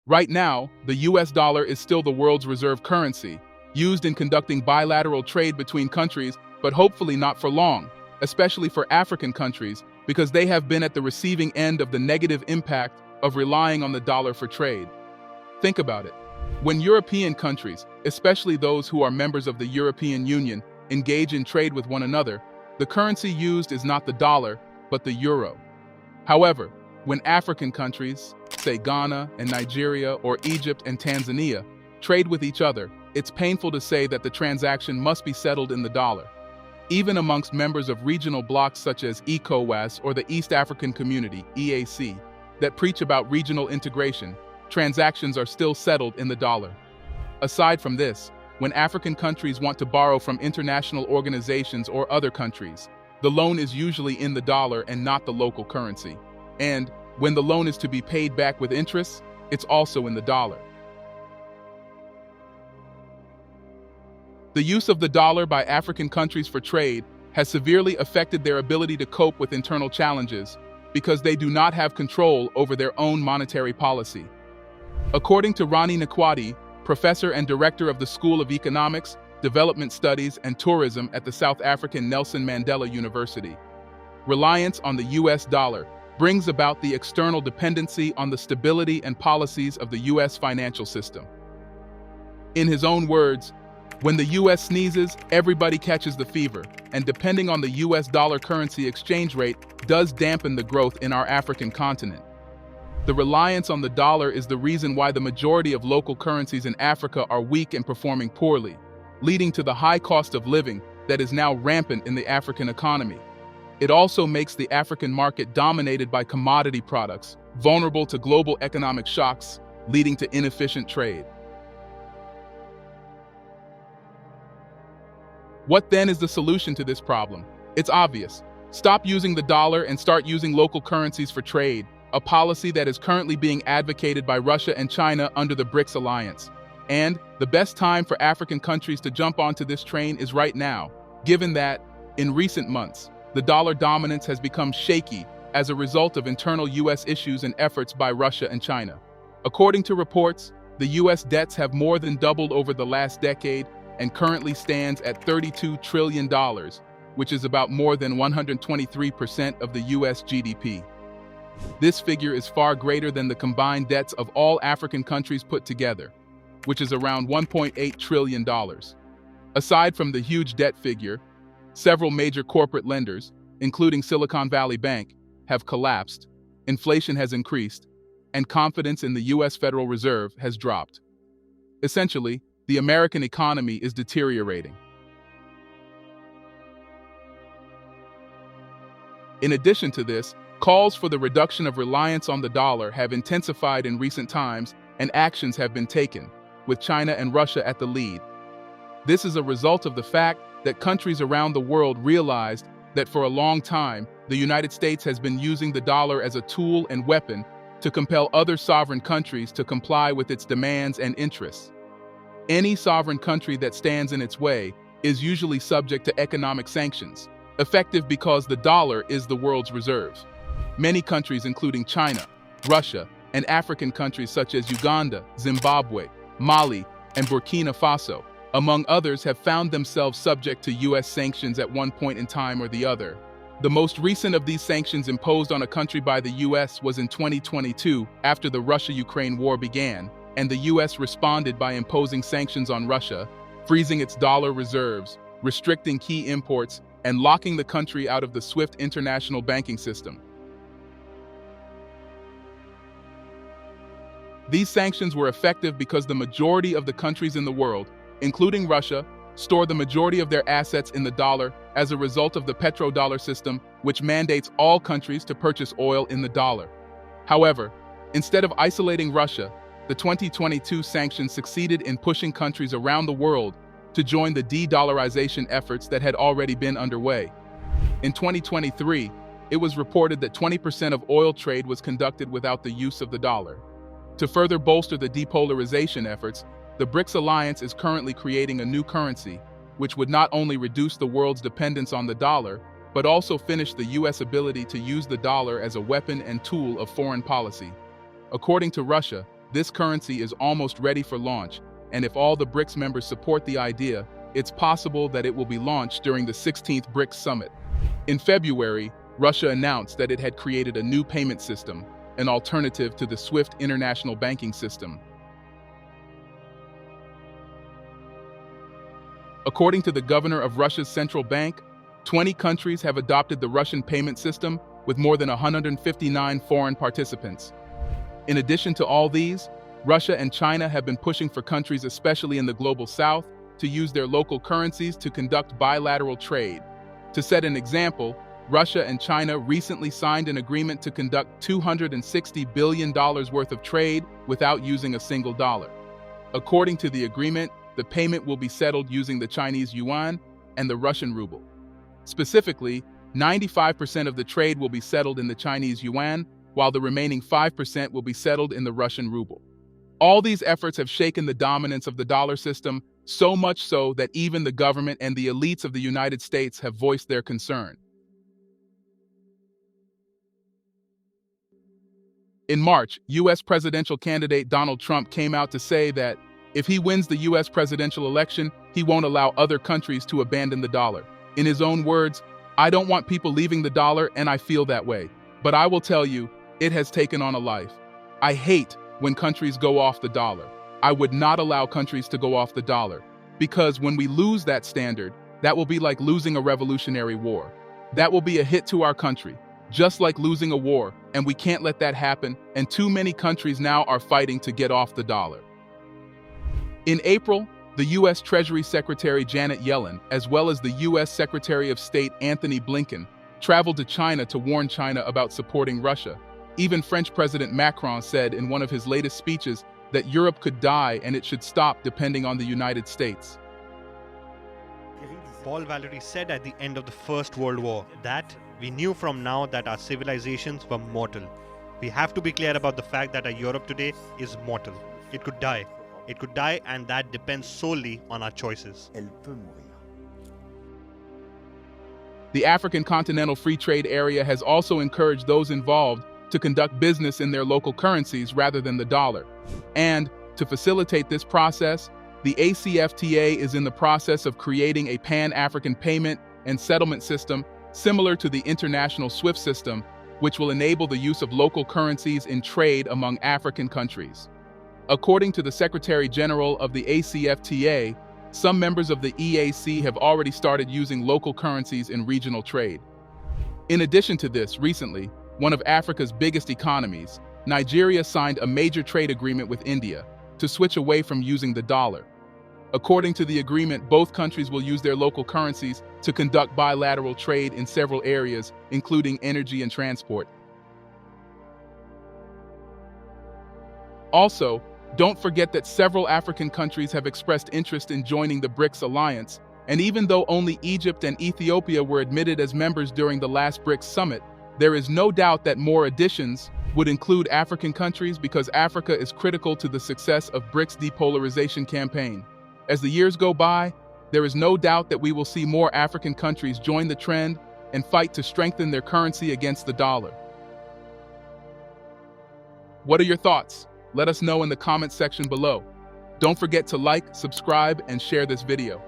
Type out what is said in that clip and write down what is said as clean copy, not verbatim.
Right now, the US dollar is still the world's reserve currency, used in conducting bilateral trade between countries, but hopefully not for long, especially for African countries, because they have been at the receiving end of the negative impact of relying on the dollar for trade. Think about it. When European countries, especially those who are members of the European Union, engage in trade with one another, the currency used is not the dollar, but the euro. However, when African countries, say Ghana and Nigeria or Egypt and Tanzania, trade with each other, it's painful to say that the transaction must be settled in the dollar. Even amongst members of regional blocs such as ECOWAS or the East African Community, EAC, that preach about regional integration, transactions are still settled in the dollar. Aside from this, when African countries want to borrow from international organizations or other countries, the loan is usually in the dollar and not the local currency. And when the loan is to be paid back with interest, it's also in the dollar. The use of the dollar by African countries for trade has severely affected their ability to cope with internal challenges because they do not have control over their own monetary policy. According to Ronnie Nkwati, professor and director of the School of Economics, Development Studies, and Tourism at the South African Nelson Mandela University, reliance on the US dollar brings about the external dependency on the stability and policies of the US financial system. In his own words, when the US sneezes, everybody catches the fever, and depending on the US dollar currency exchange rate does dampen the growth in our African continent. The reliance on the dollar is the reason why the majority of local currencies in Africa are weak and performing poorly, leading to the high cost of living that is now rampant in the African economy. It also makes the African market dominated by commodity products, vulnerable to global economic shocks, leading to inefficient trade. What then is the solution to this problem? It's obvious. Stop using the dollar and start using local currencies for trade, a policy that is currently being advocated by Russia and China under the BRICS alliance. And the best time for African countries to jump onto this train is right now, given that, in recent months, the dollar dominance has become shaky as a result of internal US issues and efforts by Russia and China. According to reports, the US debts have more than doubled over the last decade and currently stands at $32 trillion, which is about more than 123% of the US GDP. This figure is far greater than the combined debts of all African countries put together, which is around $1.8 trillion. Aside from the huge debt figure, several major corporate lenders, including Silicon Valley Bank, have collapsed, inflation has increased, and confidence in the US Federal Reserve has dropped. Essentially, the American economy is deteriorating. In addition to this, calls for the reduction of reliance on the dollar have intensified in recent times, and actions have been taken, with China and Russia at the lead. This is a result of the fact that countries around the world realized that for a long time, the United States has been using the dollar as a tool and weapon to compel other sovereign countries to comply with its demands and interests. Any sovereign country that stands in its way is usually subject to economic sanctions, effective because the dollar is the world's reserve. Many countries, including China, Russia, and African countries such as Uganda, Zimbabwe, Mali, and Burkina Faso, among others, have found themselves subject to US sanctions at one point in time or the other. The most recent of these sanctions imposed on a country by the US was in 2022 after the Russia-Ukraine war began, and the US responded by imposing sanctions on Russia, freezing its dollar reserves, restricting key imports, and locking the country out of the SWIFT international banking system. These sanctions were effective because the majority of the countries in the world, including Russia, store the majority of their assets in the dollar as a result of the petrodollar system, which mandates all countries to purchase oil in the dollar. However, instead of isolating Russia, the 2022 sanctions succeeded in pushing countries around the world to join the de-dollarization efforts that had already been underway. In 2023, it was reported that 20% of oil trade was conducted without the use of the dollar. To further bolster the depolarization efforts, the BRICS alliance is currently creating a new currency, which would not only reduce the world's dependence on the dollar, but also finish the US ability to use the dollar as a weapon and tool of foreign policy. According to Russia, this currency is almost ready for launch, and if all the BRICS members support the idea, it's possible that it will be launched during the 16th BRICS summit. In February, Russia announced that it had created a new payment system, an alternative to the SWIFT international banking system. According to the governor of Russia's central bank, 20 countries have adopted the Russian payment system, with more than 159 foreign participants. In addition to all these, Russia and China have been pushing for countries, especially in the global south, to use their local currencies to conduct bilateral trade. To set an example, Russia and China recently signed an agreement to conduct $260 billion worth of trade without using a single dollar. According to the agreement, the payment will be settled using the Chinese yuan and the Russian ruble. Specifically, 95% of the trade will be settled in the Chinese yuan, while the remaining 5% will be settled in the Russian ruble. All these efforts have shaken the dominance of the dollar system, so much so that even the government and the elites of the United States have voiced their concern. In March, U.S. presidential candidate Donald Trump came out to say that if he wins the U.S. presidential election, he won't allow other countries to abandon the dollar. In his own words, "I don't want people leaving the dollar, and I feel that way. But I will tell you, it has taken on a life. I hate when countries go off the dollar. I would not allow countries to go off the dollar, because when we lose that standard, that will be like losing a revolutionary war. That will be a hit to our country, just like losing a war, and we can't let that happen, and too many countries now are fighting to get off the dollar." In April, the U.S. Treasury Secretary Janet Yellen, as well as the U.S. Secretary of State Anthony Blinken, traveled to China to warn China about supporting Russia. Even French President Macron said in one of his latest speeches that Europe could die and it should stop depending on the United States. Paul Valéry said at the end of the First World War that we knew from now that our civilizations were mortal. We have to be clear about the fact that our Europe today is mortal. It could die. It could die, and that depends solely on our choices. The African Continental Free Trade Area has also encouraged those involved to conduct business in their local currencies rather than the dollar. And to facilitate this process, the ACFTA is in the process of creating a pan-African payment and settlement system similar to the international SWIFT system, which will enable the use of local currencies in trade among African countries. According to the Secretary General of the ACFTA, some members of the EAC have already started using local currencies in regional trade. In addition to this, recently, one of Africa's biggest economies, Nigeria signed a major trade agreement with India to switch away from using the dollar. According to the agreement, both countries will use their local currencies to conduct bilateral trade in several areas, including energy and transport. Also, don't forget that several African countries have expressed interest in joining the BRICS alliance, and even though only Egypt and Ethiopia were admitted as members during the last BRICS summit, there is no doubt that more additions would include African countries because Africa is critical to the success of BRICS de-dollarization campaign. As the years go by, there is no doubt that we will see more African countries join the trend and fight to strengthen their currency against the dollar. What are your thoughts? Let us know in the comments section below. Don't forget to like, subscribe, and share this video.